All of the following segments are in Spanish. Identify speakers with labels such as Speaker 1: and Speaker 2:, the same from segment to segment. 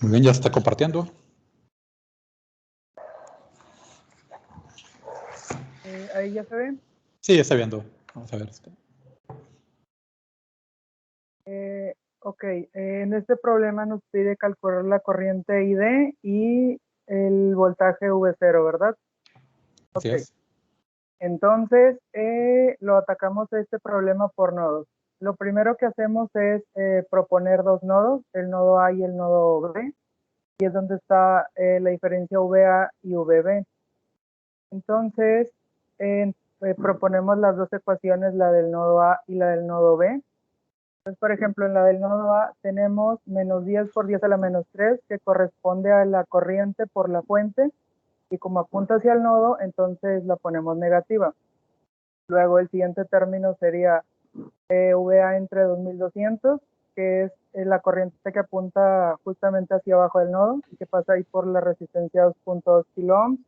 Speaker 1: Muy bien, ya se está compartiendo.
Speaker 2: ¿Ahí ya se ve?
Speaker 1: Sí, ya está viendo. Vamos a ver.
Speaker 2: Ok, en este problema nos pide calcular la corriente ID y el voltaje V0, ¿verdad?
Speaker 1: Así
Speaker 2: Ok,
Speaker 1: es.
Speaker 2: entonces lo atacamos a este problema por nodos. Lo primero que hacemos es proponer dos nodos, el nodo A y el nodo B, y es donde está la diferencia VA y VB. Entonces, proponemos las dos ecuaciones, la del nodo A y la del nodo B. Entonces, por ejemplo, en la del nodo A tenemos menos 10 por 10 a la menos 3, que corresponde a la corriente por la fuente, y como apunta hacia el nodo, entonces la ponemos negativa. Luego el siguiente término sería VA entre 2200, que es la corriente que apunta justamente hacia abajo del nodo, y que pasa ahí por la resistencia 2.2 kiloohms.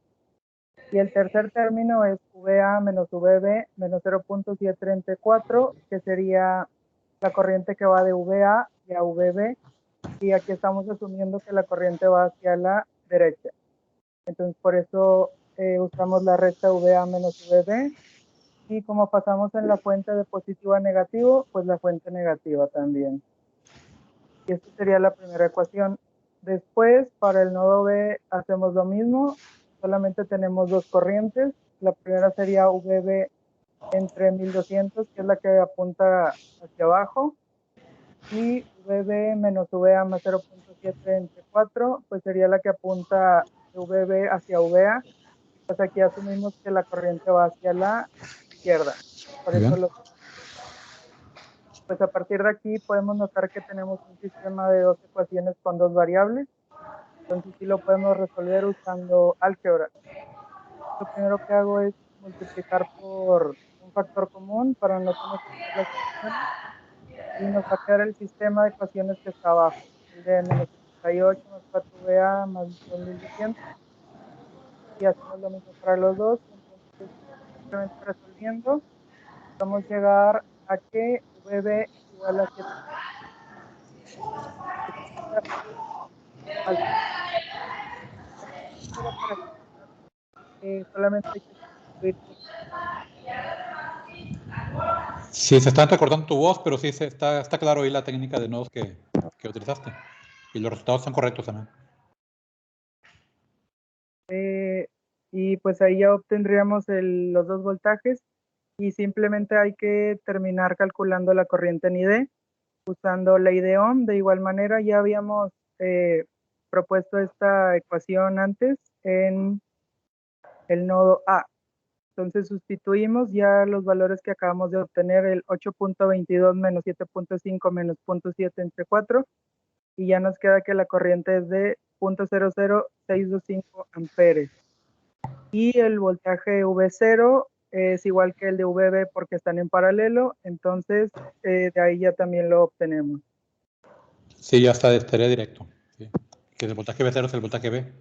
Speaker 2: Y el tercer término es VA menos VB menos 0.734, que sería la corriente que va de VA y a VB. Y aquí estamos asumiendo que la corriente va hacia la derecha. Entonces, por eso usamos la recta VA menos VB. Y como pasamos en la fuente de positivo a negativo, pues la fuente negativa también. Y esta sería la primera ecuación. Después, para el nodo B, hacemos lo mismo. Solamente tenemos dos corrientes. La primera sería VB entre 1200, que es la que apunta hacia abajo. Y VB menos VA más 0.7 entre 4, pues sería la que apunta de VB hacia VA. Pues aquí asumimos que la corriente va hacia la izquierda. Por
Speaker 1: Muy
Speaker 2: eso
Speaker 1: bien.
Speaker 2: pues a partir de aquí podemos notar que tenemos un sistema de dos ecuaciones con dos variables. Entonces sí lo podemos resolver usando álgebra. Lo primero que hago es multiplicar por un factor común para no tener que hacer las ecuaciones, y nos va a quedar el sistema de ecuaciones que está abajo, el de menos 78 más 4VA más 2200, y hacemos lo mismo para los dos. Entonces, simplemente resolviendo, vamos a llegar a que VB igual a 7. Solamente hay que sustituir.
Speaker 1: Sí, se está recortando tu voz, pero sí está claro ahí la técnica de nodos que utilizaste. Y los resultados están correctos también.
Speaker 2: Y pues ahí ya obtendríamos los dos voltajes, y simplemente hay que terminar calculando la corriente en ID usando ley de Ohm. De igual manera, ya habíamos propuesto esta ecuación antes en el nodo A. Entonces sustituimos ya los valores que acabamos de obtener, el 8.22 menos 7.5 menos 0.7 entre 4, y ya nos queda que la corriente es de 0.00625 amperes. Y el voltaje V0 es igual que el de VB porque están en paralelo, entonces de ahí ya también lo obtenemos.
Speaker 1: Sí, ya está de tarea directo. Sí. Que el voltaje B0 es el voltaje B.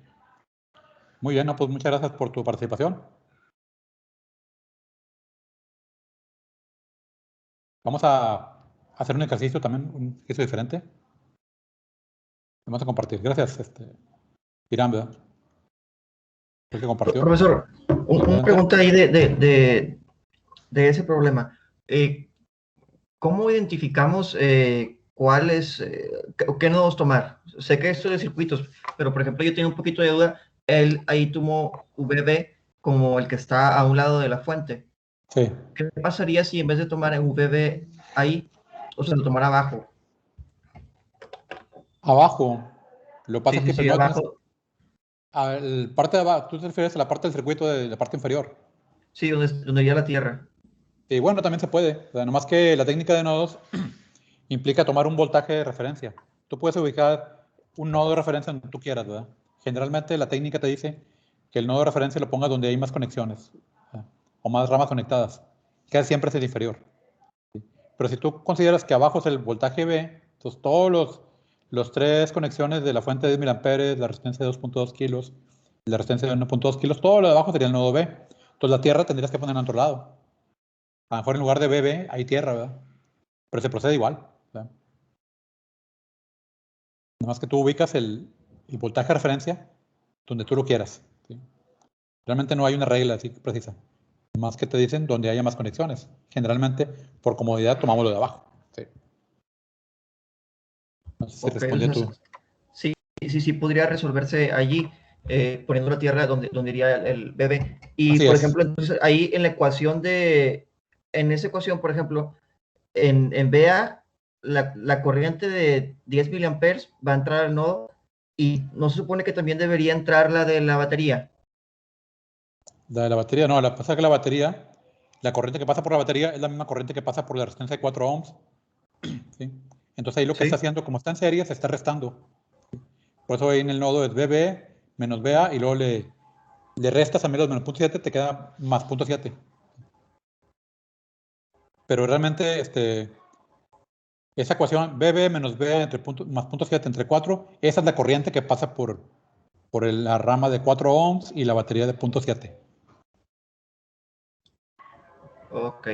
Speaker 1: Muy bien, no, pues muchas gracias por tu participación. Vamos a hacer un ejercicio también, un ejercicio diferente. Vamos a compartir. Gracias, Irán, ¿verdad? El que compartió.
Speaker 3: Profesor, una pregunta ahí de ese problema. ¿Cómo identificamos cuáles, qué nodos tomar? Sé que esto de circuitos, pero por ejemplo yo tengo un poquito de duda. Él ahí tomó VB como el que está a un lado de la fuente.
Speaker 1: Sí.
Speaker 3: ¿Qué pasaría si en vez de tomar en VB ahí, o sea, lo tomara abajo?
Speaker 1: Abajo. Lo que pasa es que
Speaker 3: Sí,
Speaker 1: primero
Speaker 3: abajo.
Speaker 1: parte de abajo, tú te refieres a la parte del circuito de la parte inferior.
Speaker 3: Sí, donde iría la Tierra.
Speaker 1: Sí, bueno, también se puede. O sea, nomás que la técnica de nodos implica tomar un voltaje de referencia. Tú puedes ubicar un nodo de referencia donde tú quieras, ¿verdad? Generalmente la técnica te dice que el nodo de referencia lo pongas donde hay más conexiones, ¿verdad? O más ramas conectadas, que siempre es el inferior. ¿Sí? Pero si tú consideras que abajo es el voltaje B, entonces todos los tres conexiones de la fuente de 10.000 amperes, la resistencia de 2.2 kilos, la resistencia de 1.2 kilos, todo lo de abajo sería el nodo B. Entonces la tierra tendrías que poner en otro lado. A lo mejor en lugar de BB hay tierra, ¿verdad? Pero se procede igual, ¿verdad? Nada más que tú ubicas el voltaje de referencia donde tú lo quieras. ¿Sí? Realmente no hay una regla así precisa. Más que te dicen donde haya más conexiones. Generalmente, por comodidad, tomamos lo de abajo. ¿Sí? No sé si
Speaker 3: Ok,
Speaker 1: respondió
Speaker 3: entonces,
Speaker 1: tú.
Speaker 3: sí, podría resolverse allí, poniendo la tierra donde iría el bebé. Y,
Speaker 1: Así
Speaker 3: por
Speaker 1: es.
Speaker 3: ejemplo, entonces ahí en la ecuación en esa ecuación, por ejemplo, en BA, la corriente de 10 miliamperes va a entrar al nodo y no se supone que también debería entrar la de la batería.
Speaker 1: La de la batería, no, la pasa que la batería, la corriente que pasa por la batería es la misma corriente que pasa por la resistencia de 4 ohms. ¿Sí? Entonces ahí lo que está
Speaker 3: Sí,
Speaker 1: haciendo, como está en serie, se está restando. Por eso ahí en el nodo es BB menos BA y luego le restas a menos 0.7, te queda más 0.7. Pero realmente esa ecuación BB menos BA más 0.7 entre 4, esa es la corriente que pasa por la rama de 4 ohms y la batería de 0.7.
Speaker 3: ok.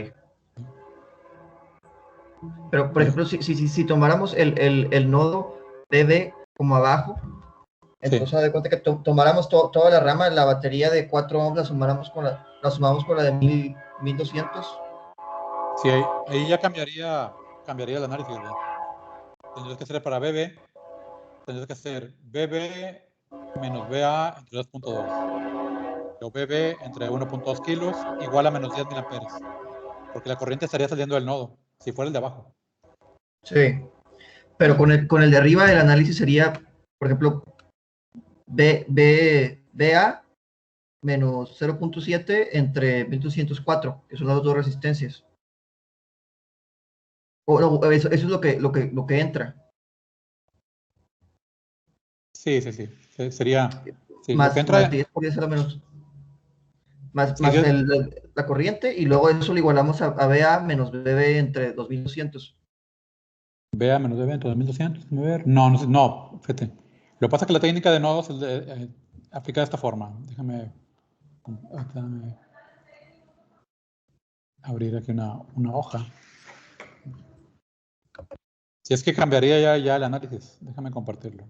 Speaker 3: Pero, por ejemplo, si tomáramos el nodo BB como abajo,
Speaker 1: Sí,
Speaker 3: entonces de cuenta que tomáramos toda la rama, la batería de 4 ohms, la sumamos con la de 1200.
Speaker 1: sí, ahí ya cambiaría el análisis, ¿verdad? Tendrías que hacer para BB, tendrías que hacer BB menos BA entre 2.2. O BB entre 1.2 kilos igual a menos 10 miliamperes. Porque la corriente estaría saliendo del nodo, si fuera el de abajo.
Speaker 3: Sí, pero con el de arriba el análisis sería, por ejemplo, BA menos 0.7 entre 1204, que son las dos resistencias. O, no, eso es lo que entra.
Speaker 1: Sí. Sería, sí, lo que
Speaker 3: Más
Speaker 1: entra,
Speaker 3: 10 por 10 a la menos. Más,
Speaker 1: sí,
Speaker 3: más la corriente, y luego eso lo igualamos a BA menos BB entre 2200.
Speaker 1: BA menos BB entre 2200, déjame ver. No, no, fíjate. Lo que pasa es que la técnica de nodos es aplicada de esta forma. Déjame abrir aquí una hoja. Si es que cambiaría ya el análisis, déjame compartirlo.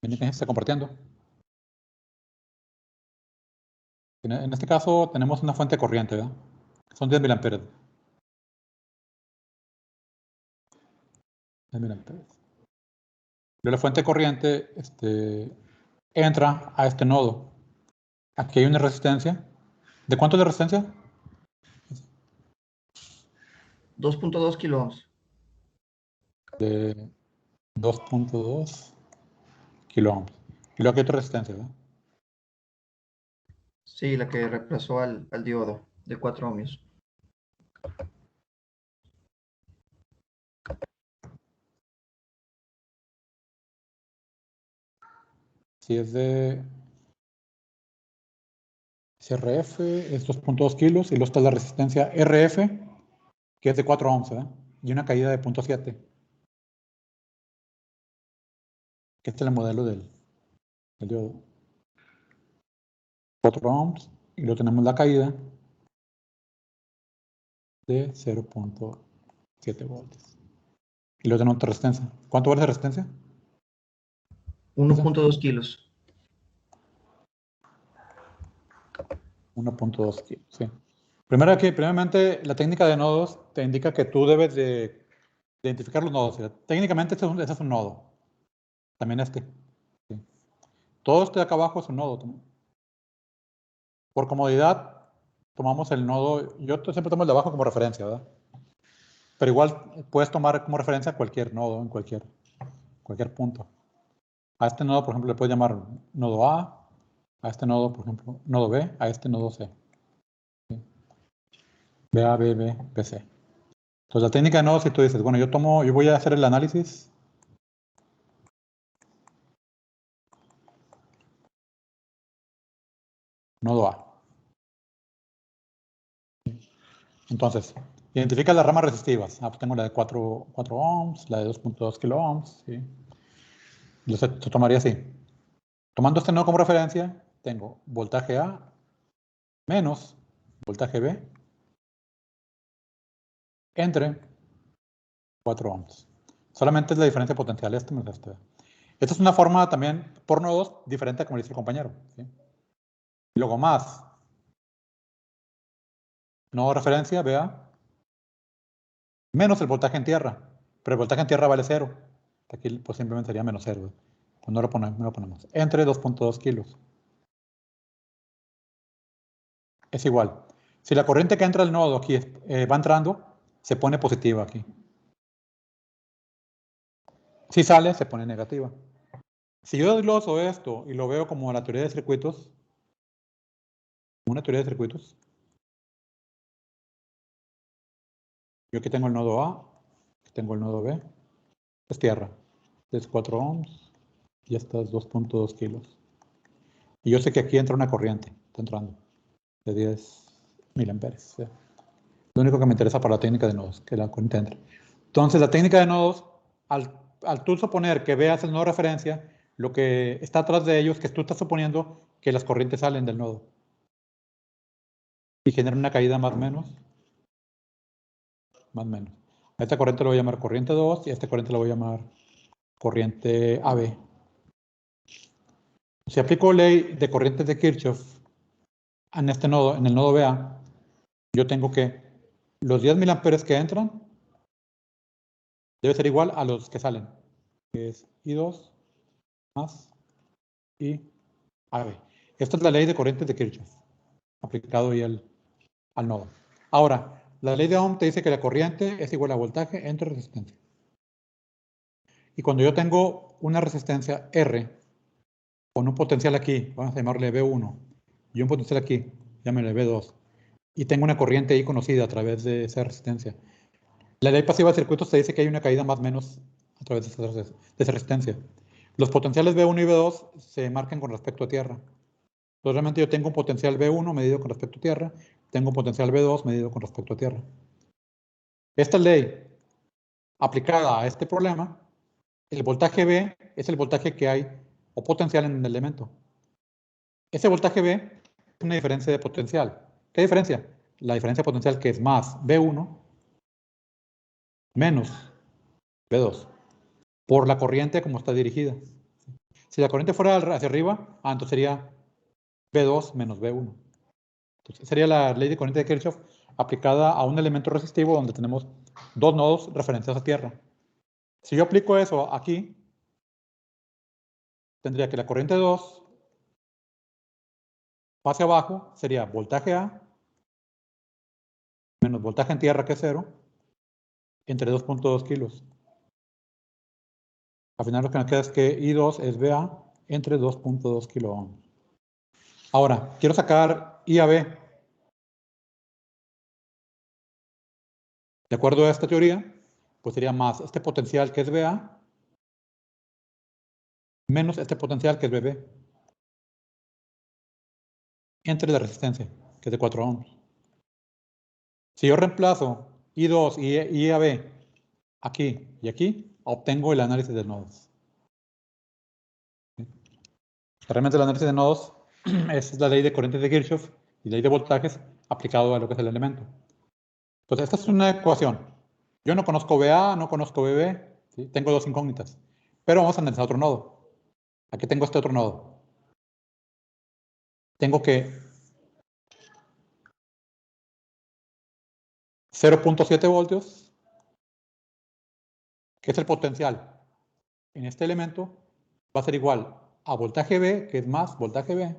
Speaker 1: ¿Se está compartiendo? En este caso tenemos una fuente corriente, ¿verdad? Son 10 miliamperes. 10 miliamperes. Pero la fuente corriente entra a este nodo. Aquí hay una resistencia. ¿De cuánto es la resistencia?
Speaker 3: 2.2 kilo ohms.
Speaker 1: De 2.2 kilo ohms. Y luego aquí hay otra resistencia, ¿verdad?
Speaker 3: Sí, la que reemplazó al diodo de 4 ohmios.
Speaker 1: Si es de CRF, es 2.2 kilos. Y luego está la resistencia RF, que es de 4 ohms, ¿verdad? Y una caída de 0.7. Que este es el modelo del diodo. 4 ohms. Y luego tenemos la caída de 0.7 voltios. Y luego tenemos otra resistencia. ¿Cuánto vale esa resistencia?
Speaker 3: 1.2 kilos.
Speaker 1: 1.2 kilos, sí. Primeramente, la técnica de nodos te indica que tú debes de identificar los nodos. Técnicamente, este es un nodo. También este. Sí. Todo este de acá abajo es un nodo también. Por comodidad, tomamos el nodo. Yo siempre tomo el de abajo como referencia, ¿verdad? Pero igual puedes tomar como referencia cualquier nodo en cualquier punto. A este nodo, por ejemplo, le puedes llamar nodo A. A este nodo, por ejemplo, nodo B. A este nodo C. ¿Sí? BA, B, C. Entonces, la técnica de nodos, si tú dices, bueno, yo voy a hacer el análisis. Nodo A. Entonces, identifica las ramas resistivas. Pues tengo la de 4 ohms, la de 2.2 kilo ohms. ¿Sí? Yo se tomaría así. Tomando este nodo como referencia, tengo voltaje A menos voltaje B entre 4 ohms. Solamente es la diferencia potencial este más este. Esta es una forma también por nodos diferente a como dice el compañero. ¿Sí? Luego más. Nodo de referencia, vea. Menos el voltaje en tierra. Pero el voltaje en tierra vale 0. Aquí pues simplemente sería menos 0. Pues no lo ponemos. Entre 2.2 kilos. Es igual. Si la corriente que entra al nodo aquí va entrando, se pone positiva aquí. Si sale, se pone negativa. Si yo desgloso esto y lo veo como la teoría de circuitos, una teoría de circuitos, yo aquí tengo el nodo A, aquí tengo el nodo B, es tierra, es 4 ohms y esta es 2.2 kilos. Y yo sé que aquí entra una corriente, está entrando, de 10 miliamperes. ¿Sí? Lo único que me interesa para la técnica de nodos, que la corriente entre. Entonces, la técnica de nodos, al tú suponer que veas el nodo de referencia, lo que está atrás de ello es que tú estás suponiendo que las corrientes salen del nodo. Y generan una caída más o menos. Más o menos. A esta corriente lo voy a llamar corriente 2 y a esta corriente lo voy a llamar corriente AB. Si aplico ley de corrientes de Kirchhoff en este nodo, en el nodo BA, yo tengo que los 10 miliamperes que entran debe ser igual a los que salen, que es I2 más IAB. Esta es la ley de corrientes de Kirchhoff, aplicado ahí al nodo. Ahora, la ley de Ohm te dice que la corriente es igual a voltaje entre resistencia. Y cuando yo tengo una resistencia R con un potencial aquí, vamos a llamarle B1, y un potencial aquí, llámale B2, y tengo una corriente ahí conocida a través de esa resistencia. La ley pasiva de circuitos te dice que hay una caída más o menos a través de esa resistencia. Los potenciales B1 y B2 se marcan con respecto a tierra. Entonces realmente yo tengo un potencial B1 medido con respecto a tierra, tengo un potencial B2 medido con respecto a tierra. Esta ley aplicada a este problema, el voltaje B es el voltaje que hay o potencial en el elemento. Ese voltaje B es una diferencia de potencial. ¿Qué diferencia? La diferencia potencial que es más B1 menos B2 por la corriente como está dirigida. Si la corriente fuera hacia arriba, entonces sería B2 menos B1. Entonces sería la ley de corriente de Kirchhoff aplicada a un elemento resistivo donde tenemos dos nodos referenciados a tierra. Si yo aplico eso aquí, tendría que la corriente 2 pase abajo, sería voltaje A menos voltaje en tierra, que es 0, entre 2.2 kilos. Al final lo que nos queda es que I2 es BA entre 2.2 kilo ohms. Ahora, quiero sacar IAB. De acuerdo a esta teoría, pues sería más este potencial que es BA menos este potencial que es BB entre la resistencia, que es de 4 ohms. Si yo reemplazo I2 y IAB aquí y aquí, obtengo el análisis de nodos. Realmente el análisis de nodos es la ley de corrientes de Kirchhoff y ley de voltajes aplicado a lo que es el elemento. Entonces, esta es una ecuación. Yo no conozco BA, no conozco BB, ¿sí? Tengo dos incógnitas. Pero vamos a analizar otro nodo. Aquí tengo este otro nodo. Tengo que 0.7 voltios, que es el potencial en este elemento, va a ser igual a voltaje B, que es más voltaje B,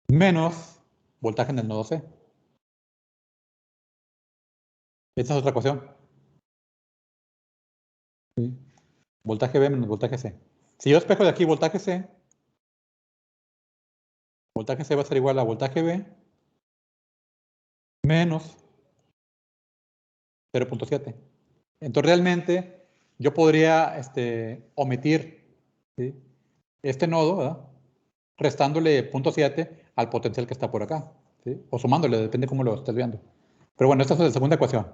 Speaker 1: menos voltaje en el nodo C. Esta es otra ecuación. ¿Sí? Voltaje B menos voltaje C. Si yo espejo de aquí voltaje C va a ser igual a voltaje B menos 0.7. Entonces realmente yo podría omitir, ¿sí?, este nodo, ¿verdad?, restándole 0.7 al potencial que está por acá, ¿sí?, o sumándole, depende cómo lo estés viendo. Pero bueno, esta es la segunda ecuación.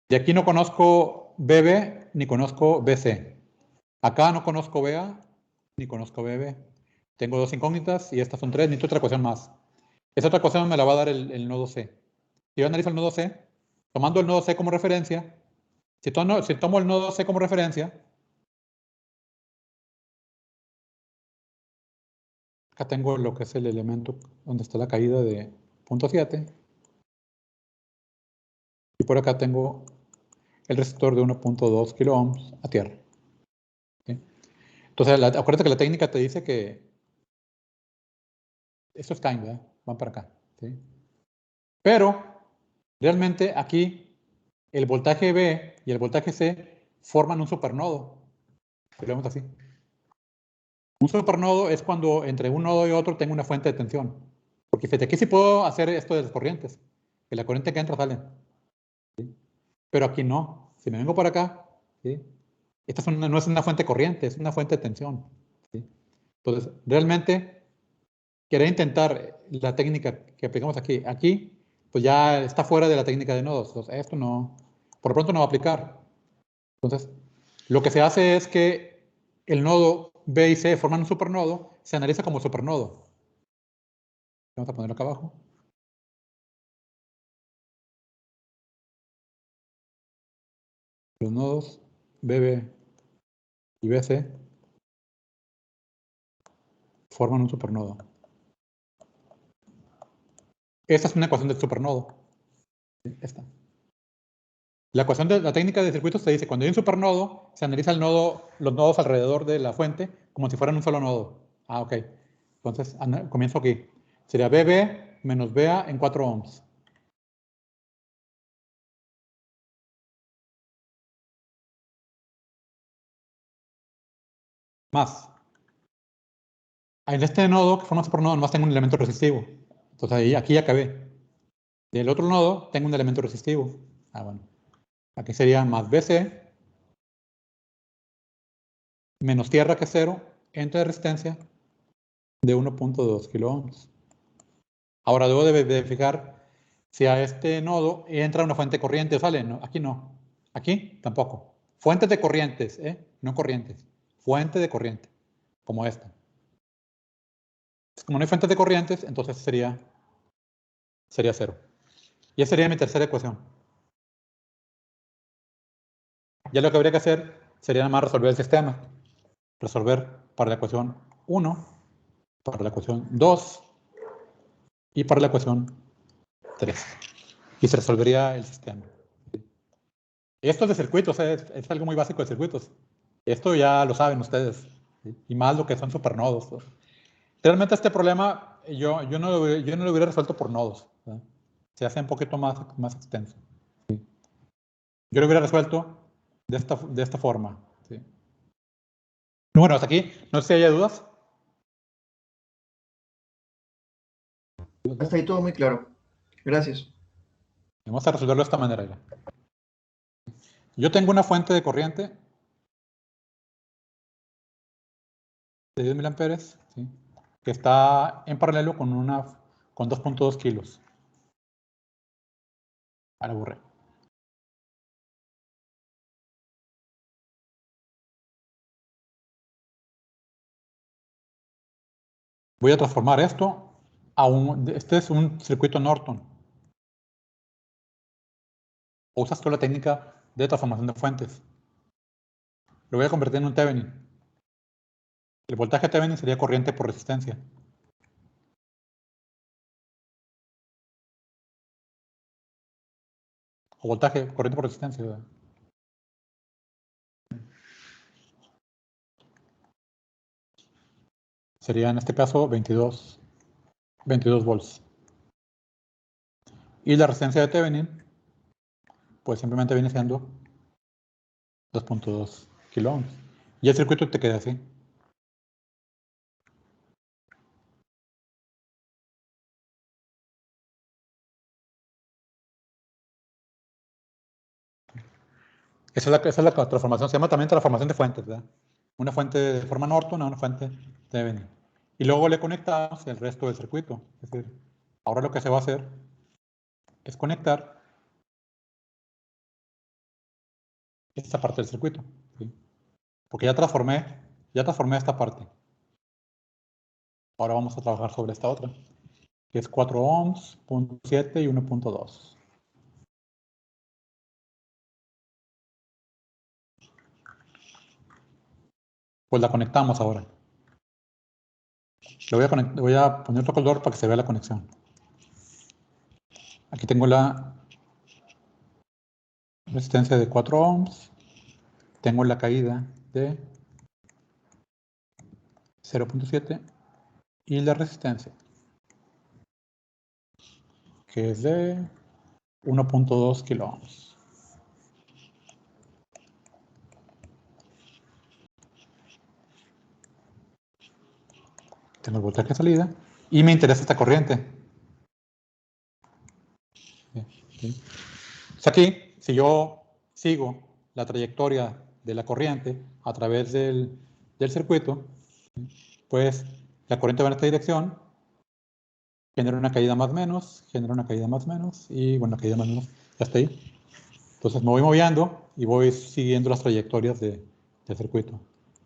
Speaker 1: De aquí no conozco BB ni conozco BC. Acá no conozco BA ni conozco BB. Tengo dos incógnitas y estas son tres. Necesito otra ecuación más. Esa otra ecuación me la va a dar el nodo C. Si yo analizo el nodo C, tomando el nodo C como referencia, Si tomo el nodo C como referencia, acá tengo lo que es el elemento donde está la caída de 0.7. Y por acá tengo el resistor de 1.2 kilo ohms a tierra. ¿Sí? Entonces, acuérdate que la técnica te dice que estos caen, ¿verdad? Van para acá. ¿Sí? Pero, realmente aquí, el voltaje B y el voltaje C forman un supernodo. Si lo vemos así. Un supernodo es cuando entre un nodo y otro tengo una fuente de tensión. Porque fíjate, aquí sí puedo hacer esto de las corrientes. Que la corriente que entra sale. ¿Sí? Pero aquí no. Si me vengo por acá, ¿sí? Esta no es una fuente corriente, es una fuente de tensión. ¿Sí? Entonces, realmente, querer intentar la técnica que aplicamos aquí, pues ya está fuera de la técnica de nodos. Entonces, esto no, por lo pronto no va a aplicar. Entonces, lo que se hace es que el nodo B y C forman un supernodo, se analiza como supernodo. Vamos a ponerlo acá abajo. Los nodos BB y BC forman un supernodo. Esta es una ecuación del supernodo. Esta. La ecuación de la técnica de circuitos te dice, cuando hay un supernodo, se analiza los nodos alrededor de la fuente como si fueran un solo nodo. Ah, ok. Entonces, comienzo aquí. Sería BB menos BA en 4 ohms. Más. En este nodo, que forma un supernodo, nomás tengo un elemento resistivo. Entonces, aquí ya acabé. Del otro nodo, tengo un elemento resistivo. Ah, bueno. Aquí sería más BC menos tierra que es 0 entre resistencia de 1.2 kilo ohms. Ahora debo de verificar si a este nodo entra una fuente corriente o sale. No, aquí no. Aquí tampoco. Fuentes de corrientes, no corrientes. Fuente de corriente, como esta. Como no hay fuentes de corrientes, entonces sería 0. Y esa sería mi tercera ecuación. Ya lo que habría que hacer sería nada más resolver el sistema. Resolver para la ecuación 1, para la ecuación 2 y para la ecuación 3. Y se resolvería el sistema. Esto de circuitos es algo muy básico de circuitos. Esto ya lo saben ustedes. ¿Sí? Y más lo que son supernodos. ¿No? Realmente este problema yo no lo hubiera resuelto por nodos. ¿Sí? Se hace un poquito más extenso. ¿Sí? Yo lo hubiera resuelto de esta forma. ¿Sí? Bueno, hasta aquí. No sé si hay dudas.
Speaker 3: Hasta ahí todo muy claro. Gracias.
Speaker 1: Vamos a resolverlo de esta manera. Ya. Yo tengo una fuente de corriente de 10 miliamperes, ¿sí? Que está en paralelo con 2.2 kilos. Ahora borré. Voy a transformar esto a este es un circuito Norton. O usas tú la técnica de transformación de fuentes. Lo voy a convertir en un Thevenin. El voltaje Thevenin sería corriente por resistencia. O voltaje, corriente por resistencia. ¿Verdad? Sería en este caso 22 volts. Y la resistencia de Thevenin, pues simplemente viene siendo 2.2 kilo ohms. Y el circuito te queda así. Esa es la transformación. Se llama también transformación de fuentes, ¿verdad? Una fuente de forma Norton a una fuente Thevenin. Y luego le conectamos el resto del circuito. Es decir, ahora lo que se va a hacer es conectar esta parte del circuito. ¿Sí? Porque ya transformé esta parte. Ahora vamos a trabajar sobre esta otra, que es 4 ohms, 0.7 y 1.2. Pues la conectamos ahora. Le voy a poner otro color para que se vea la conexión. Aquí tengo la resistencia de 4 ohms. Tengo la caída de 0.7 y la resistencia, que es de 1.2 kilo ohms. Tengo el voltaje de salida y me interesa esta corriente. Pues aquí, si yo sigo la trayectoria de la corriente a través del circuito, pues la corriente va en esta dirección, genera una caída más menos, genera una caída más menos, y bueno, la caída más menos ya está ahí. Entonces me voy moviendo y voy siguiendo las trayectorias del circuito.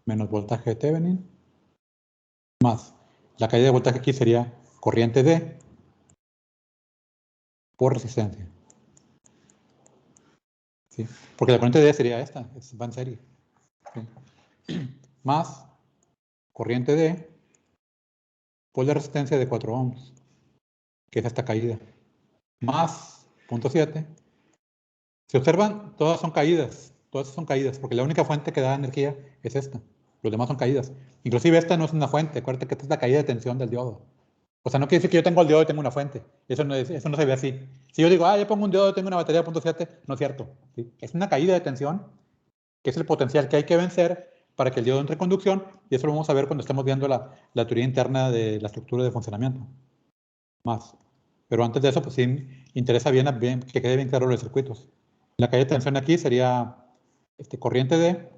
Speaker 1: Menos voltaje de Thevenin, más la caída de voltaje aquí sería corriente D por resistencia. ¿Sí? Porque la corriente D sería esta, va en serie. ¿Sí? Más corriente D por la resistencia de 4 ohms, que es esta caída. Más 0.7. Si observan, todas son caídas, porque la única fuente que da energía es esta. Los demás son caídas. Inclusive esta no es una fuente, acuérdate que esta es la caída de tensión del diodo. O sea, no quiere decir que yo tengo el diodo y tengo una fuente. Eso no se ve así. Si yo digo, yo pongo un diodo y tengo una batería de 0.7, no es cierto. ¿Sí? Es una caída de tensión, que es el potencial que hay que vencer para que el diodo entre en conducción, y eso lo vamos a ver cuando estemos viendo la teoría interna de la estructura de funcionamiento. Más. Pero antes de eso, pues sí, interesa bien que quede bien claro los circuitos. La caída de tensión aquí sería corriente D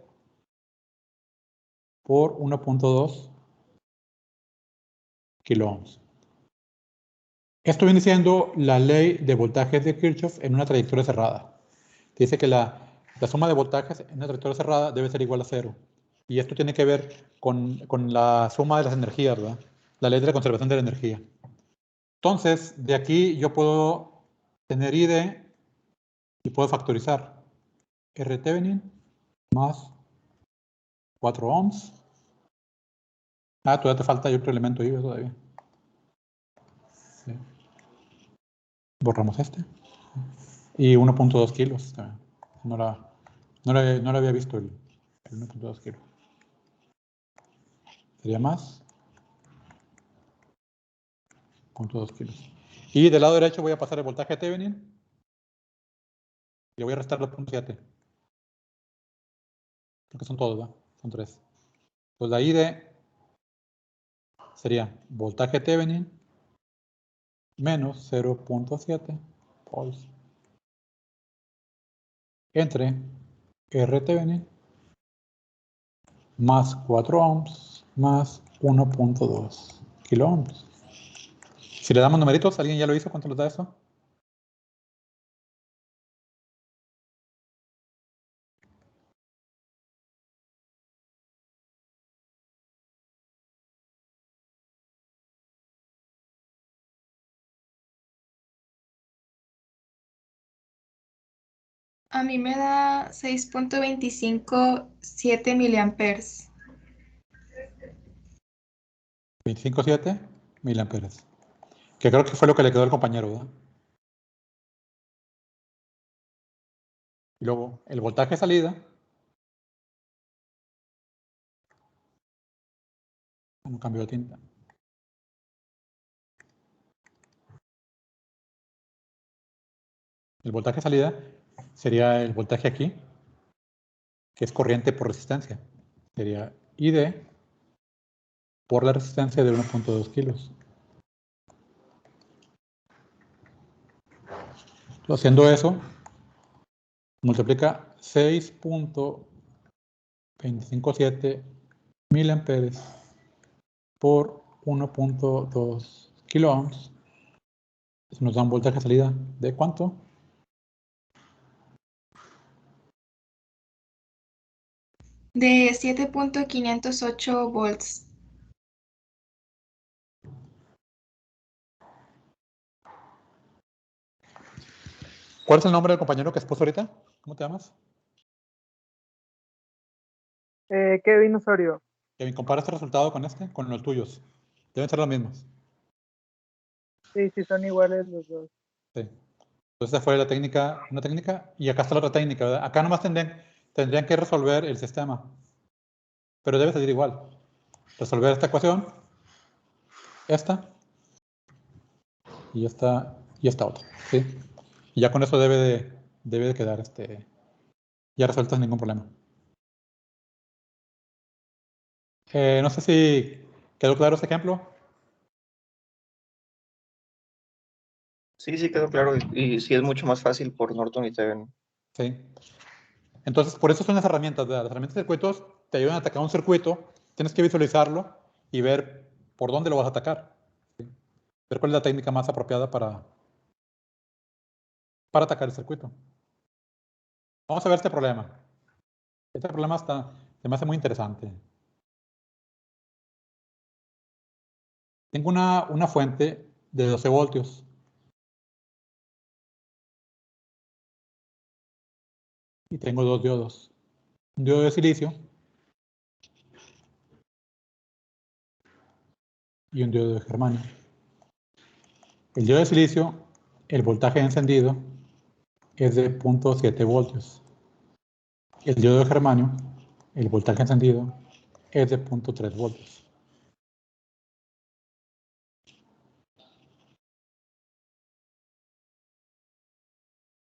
Speaker 1: por 1.2 kilo ohms. Esto viene siendo la ley de voltajes de Kirchhoff en una trayectoria cerrada. Dice que la suma de voltajes en una trayectoria cerrada debe ser igual a 0. Y esto tiene que ver con la suma de las energías, ¿verdad? La ley de la conservación de la energía. Entonces, de aquí yo puedo tener ID y puedo factorizar R Thevenin más 4 ohms. Todavía te falta otro elemento ahí todavía. Sí. Borramos este. Y 1.2 kilos. No lo había visto el 1.2 kilos. Sería más. 0.2 kilos. Y del lado derecho voy a pasar el voltaje de Thevenin. Y le voy a restar 2.7. Creo que son todos, ¿verdad? Son 3. Pues la ID sería voltaje Thevenin menos 0.7 volts entre R Thevenin más 4 ohms más 1.2 kilo ohms. Si le damos numeritos, ¿alguien ya lo hizo? ¿Cuánto nos da eso?
Speaker 4: A mí me da 6.257 miliamperes.
Speaker 1: 25.7 miliamperes. Que creo que fue lo que le quedó al compañero, ¿verdad? Y luego, el voltaje de salida. No cambio de tinta. El voltaje de salida sería el voltaje aquí, que es corriente por resistencia. Sería ID por la resistencia de 1.2 kilos. Haciendo eso, multiplica 6.257 miliamperes por 1.2 kilo ohms. Eso nos da un voltaje de salida de ¿cuánto?
Speaker 4: De 7.508 volts.
Speaker 1: ¿Cuál es el nombre del compañero que expuso ahorita? ¿Cómo te llamas?
Speaker 2: Kevin Osorio.
Speaker 1: Kevin, compara este resultado con este, con los tuyos. Deben ser los mismos.
Speaker 2: Sí, sí, son iguales los dos.
Speaker 1: Sí. Entonces esa fue la técnica, una técnica, y acá está la otra técnica, ¿verdad? Acá nomás tendrían que resolver el sistema. Pero debe salir igual. Resolver esta ecuación, esta, y esta otra, ¿sí? Y ya con eso debe de quedar ya resuelto sin ningún problema. No sé si quedó claro este ejemplo.
Speaker 3: Sí, sí, quedó claro. Y sí es mucho más fácil por Norton y Thevenin.
Speaker 1: Sí. Entonces, por eso son las herramientas, ¿verdad? Las herramientas de circuitos te ayudan a atacar un circuito, tienes que visualizarlo y ver por dónde lo vas a atacar. ¿Sí? Ver cuál es la técnica más apropiada para atacar el circuito. Vamos a ver este problema. Este problema se me hace muy interesante. Tengo una fuente de 12 voltios. Y tengo dos diodos. Un diodo de silicio y un diodo de germanio. El diodo de silicio, el voltaje encendido es de 0.7 voltios. El diodo de germanio, el voltaje encendido es de 0.3 voltios.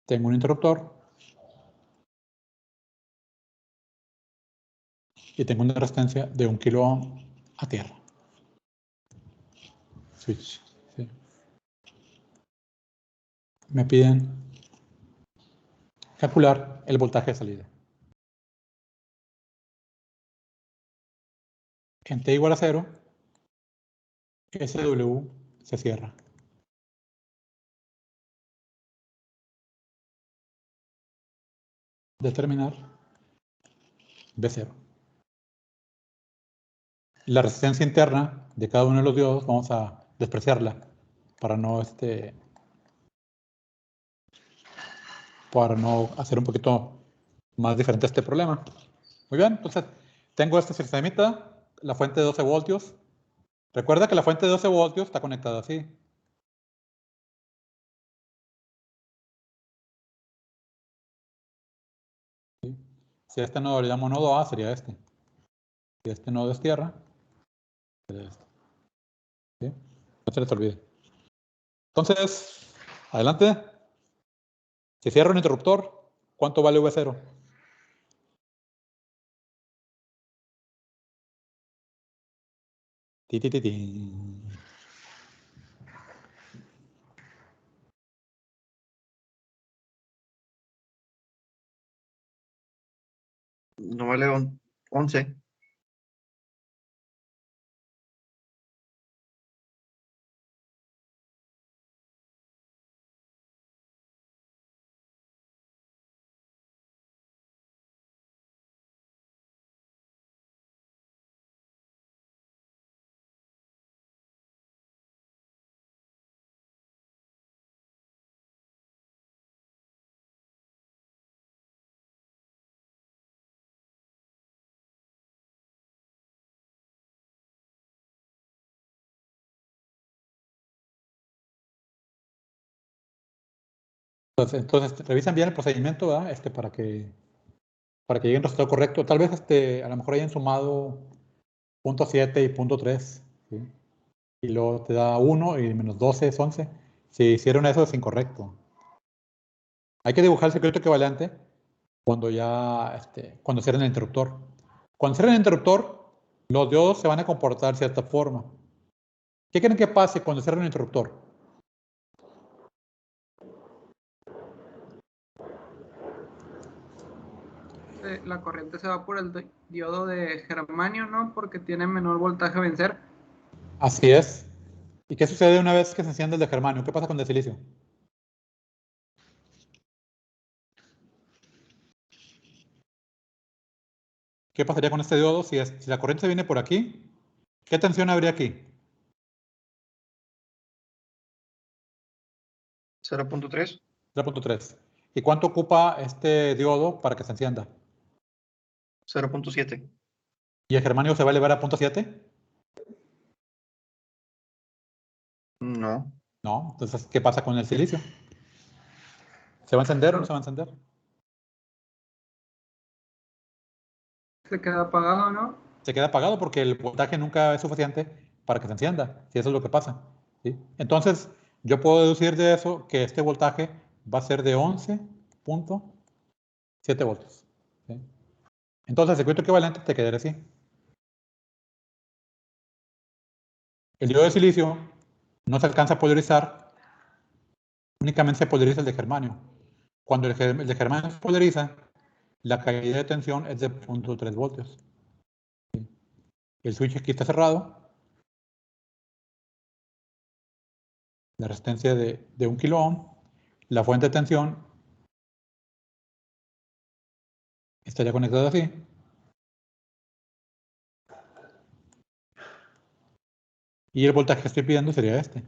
Speaker 1: Tengo un interruptor y tengo una resistencia de 1 kilo ohm a tierra. Switch. ¿Sí? Me piden calcular el voltaje de salida. En t igual a 0, SW se cierra. Determinar B0. La resistencia interna de cada uno de los diodos vamos a despreciarla para no hacer un poquito más diferente este problema. Muy bien, entonces tengo este sistemita, la fuente de 12 voltios. Recuerda que la fuente de 12 voltios está conectada así. ¿Sí? Si a este nodo le llamo nodo A, sería este. Si este nodo es tierra, sería este. ¿Sí? No se les olvide. Entonces, adelante. Si cierro un interruptor, ¿cuánto vale V0? Ti, ti, ti, ti.
Speaker 3: No vale 11.
Speaker 1: Entonces, revisan bien el procedimiento, ¿verdad? Para que lleguen al resultado correcto. Tal vez a lo mejor hayan sumado 0.7 y 0.3, ¿sí? Y luego te da 1 y menos 12 es 11. Si hicieron eso es incorrecto. Hay que dibujar el circuito equivalente cuando cuando cierren el interruptor. Cuando cierren el interruptor, los diodos se van a comportar de cierta forma. ¿Qué creen que pase cuando cierren el interruptor?
Speaker 5: La corriente se va por el diodo de germanio, ¿no? Porque tiene menor voltaje a vencer.
Speaker 1: Así es. ¿Y qué sucede una vez que se enciende el de germanio? ¿Qué pasa con el de silicio? ¿Qué pasaría con este diodo si la corriente viene por aquí? ¿Qué tensión habría aquí?
Speaker 3: 0.3.
Speaker 1: 0.3. ¿Y cuánto ocupa este diodo para que se encienda?
Speaker 3: 0.7.
Speaker 1: ¿Y el germanio se va a elevar a 0.7?
Speaker 3: No.
Speaker 1: No. Entonces, ¿qué pasa con el silicio? ¿Se va a encender o no se va a encender?
Speaker 5: Se queda apagado, ¿no?
Speaker 1: Se queda apagado porque el voltaje nunca es suficiente para que se encienda, si eso es lo que pasa. ¿Sí? Entonces, yo puedo deducir de eso que este voltaje va a ser de 11.7 voltios. ¿Sí? Entonces, el circuito equivalente te quedaría así. El diodo de silicio no se alcanza a polarizar, únicamente se polariza el de germanio. Cuando el de germanio se polariza, la caída de tensión es de 0.3 voltios. ¿Sí? El switch aquí está cerrado. La resistencia de 1 kilo ohm. La fuente de tensión estaría conectada así. Y el voltaje que estoy pidiendo sería este.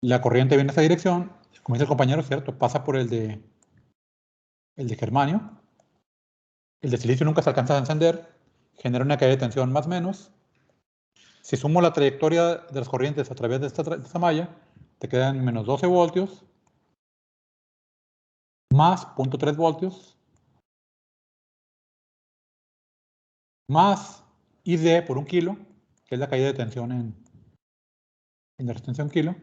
Speaker 1: La corriente viene en esta dirección, como dice el compañero, ¿cierto? Pasa por el de germanio. El de silicio nunca se alcanza a encender. Genera una caída de tensión más o menos. Si sumo la trayectoria de las corrientes a través de esta malla, te quedan menos 12 voltios más 0.3 voltios más ID por 1 kilo, que es la caída de tensión en la resistencia 1 kilo.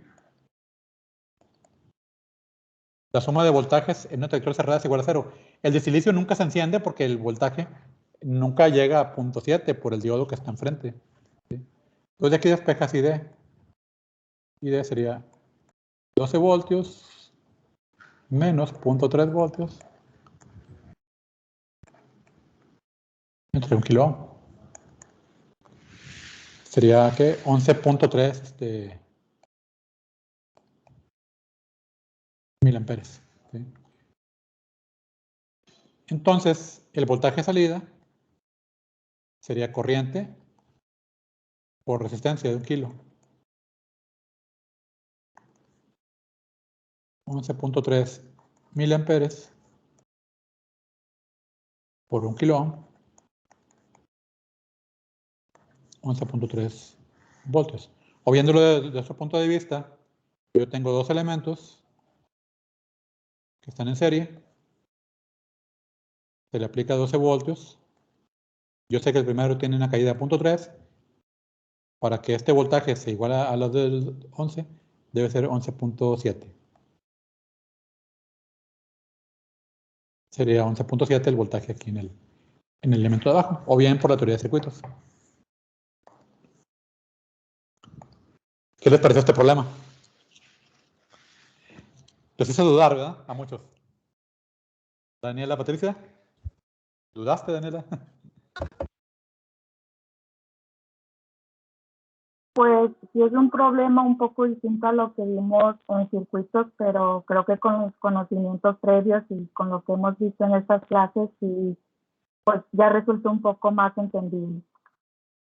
Speaker 1: La suma de voltajes en una trayectoria cerrada es igual a 0. El de silicio nunca se enciende porque el voltaje nunca llega a 0.7 por el diodo que está enfrente. ¿Sí? Entonces aquí despejas ID. ID sería 12 voltios menos 0.3 voltios entre 1 kilo ohm. Sería que 11.3 miliamperes. ¿Sí? Entonces, el voltaje de salida sería corriente por resistencia de 1 kilo. 11.3 miliamperes por 1 kilo ohm. 11.3 voltios. O viéndolo desde otro punto de vista, yo tengo dos elementos que están en serie. Se le aplica 12 voltios. Yo sé que el primero tiene una caída de 0.3. Para que este voltaje se iguale a los del 11, debe ser 11.7. Sería 11.7 el voltaje aquí en el elemento de abajo, o bien por la teoría de circuitos. ¿Qué les pareció este problema? Les hizo dudar, ¿verdad? A muchos. Daniela, Patricia. ¿Dudaste, Daniela?
Speaker 6: Pues sí es un problema un poco distinto a lo que vimos en circuitos, pero creo que con los conocimientos previos y con lo que hemos visto en estas clases, sí, pues ya resulta un poco más entendible.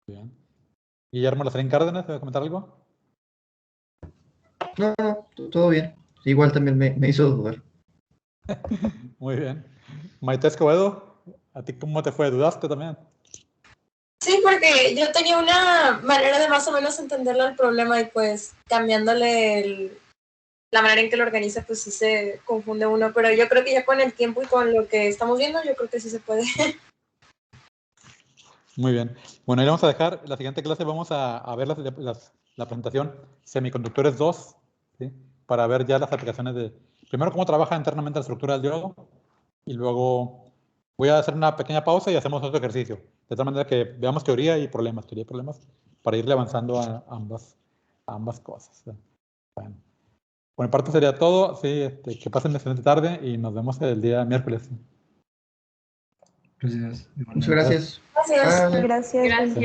Speaker 1: Bien. Guillermo Lazarín Cárdenas, ¿te va a comentar algo?
Speaker 3: No, todo bien. Igual también me hizo dudar.
Speaker 1: Muy bien. Maite Escobedo, ¿a ti cómo te fue? ¿Dudaste también?
Speaker 7: Sí, porque yo tenía una manera de más o menos entenderle al problema y pues cambiándole la manera en que lo organiza, pues sí se confunde uno, pero yo creo que ya con el tiempo y con lo que estamos viendo, yo creo que sí se puede.
Speaker 1: Muy bien. Bueno, ahí vamos a dejar, la siguiente clase vamos a ver la presentación Semiconductores 2, ¿sí? Para ver ya las aplicaciones de, primero cómo trabaja internamente la estructura del diodo, y luego voy a hacer una pequeña pausa y hacemos otro ejercicio, de tal manera que veamos teoría y problemas, para irle avanzando a ambas cosas. ¿Sí? Bueno, por mi parte sería todo, sí, que pasen una excelente tarde y nos vemos el día miércoles.
Speaker 3: Gracias. Muchas gracias.
Speaker 7: Gracias.
Speaker 3: Bye.
Speaker 4: Gracias.